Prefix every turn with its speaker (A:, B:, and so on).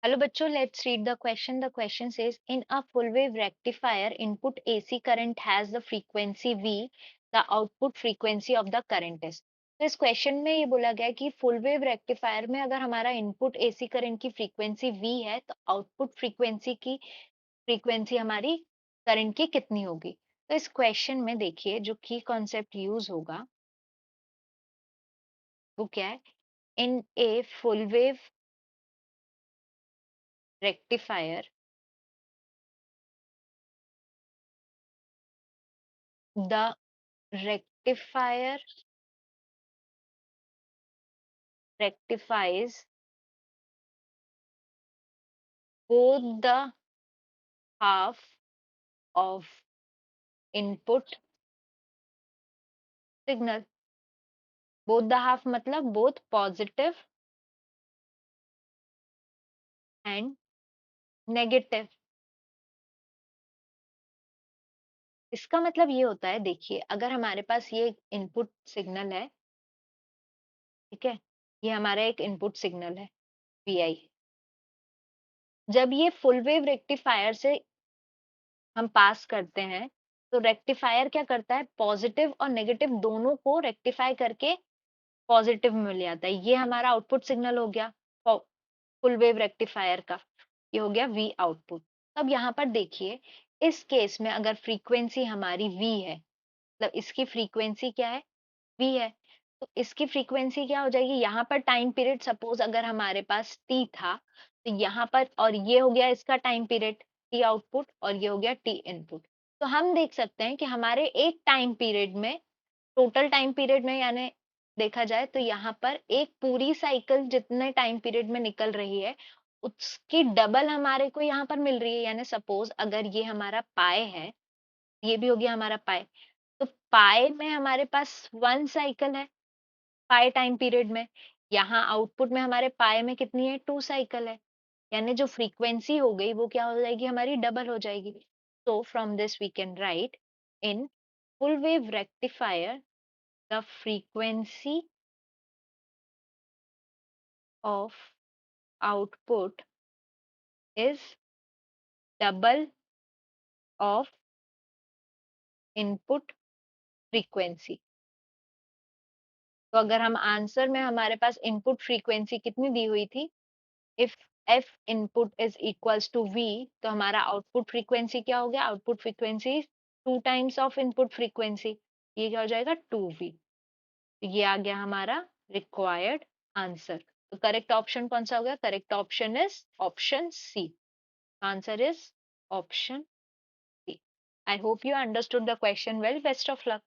A: Hello bachcho, let's read the question. The question says, in a full wave rectifier, input AC current has the frequency V, the output frequency of the current is. तो इस question में ये बोला गया है कि full wave rectifier में अगर हमारा इनपुट एसी करंट की फ्रीक्वेंसी V है तो आउटपुट फ्रीक्वेंसी हमारी करंट की कितनी होगी। तो इस क्वेश्चन में देखिए जो की कॉन्सेप्ट यूज होगा वो क्या है। In a full wave rectifier the rectifier rectifies both the half of input signal। both the half मतलब both positive and negative। इसका मतलब ये होता है, देखिए अगर हमारे पास ये इनपुट सिग्नल है, ठीक है, ये हमारा एक इनपुट सिग्नल है VI। जब ये फुल वेव रेक्टिफायर से हम पास करते हैं तो रेक्टिफायर क्या करता है, पॉजिटिव और नेगेटिव दोनों को रेक्टिफाई करके पॉजिटिव में ले आता है। ये हमारा आउटपुट सिग्नल हो गया फुल वेव रेक्टिफायर का, ये हो गया V आउटपुट। अब यहाँ पर देखिए इस केस में अगर फ्रीक्वेंसी हमारी V है, मतलब इसकी फ्रीक्वेंसी क्या है, V है, तो इसकी फ्रीक्वेंसी क्या हो जाएगी, यहाँ पर टाइम पीरियड सपोज अगर हमारे पास T था तो यहाँ पर, और ये हो गया इसका टाइम पीरियड T आउटपुट और ये हो गया T इनपुट। तो हम देख सकते हैं कि हमारे एक टाइम पीरियड में, टोटल टाइम पीरियड में यानी देखा जाए तो यहाँ पर एक पूरी साइकिल जितने टाइम पीरियड में निकल रही है उसकी डबल हमारे को यहाँ पर मिल रही है। यानी सपोज अगर ये हमारा पाए है, ये भी हो गया हमारा पाए, तो पाए में हमारे पास 1 साइकिल है पाए टाइम पीरियड में, यहाँ आउटपुट में हमारे पाए में कितनी है, 2 साइकिल है। यानी जो फ्रीक्वेंसी हो गई वो क्या हो जाएगी, हमारी डबल हो जाएगी। so from this we can write, in full wave rectifier the frequency of output is double of input frequency। तो अगर हम आंसर में हमारे पास इनपुट फ्रीक्वेंसी कितनी दी हुई थी, if F input is equals to V, तो हमारा आउटपुट फ्रीक्वेंसी क्या हो गया, output frequency 2 times of input frequency, ये क्या हो जाएगा 2V। ये आ गया हमारा रिक्वायर्ड आंसर। तो करेक्ट ऑप्शन कौन सा हो गया, correct option is option C. Answer is option C. I hope you understood the question well. Best of luck.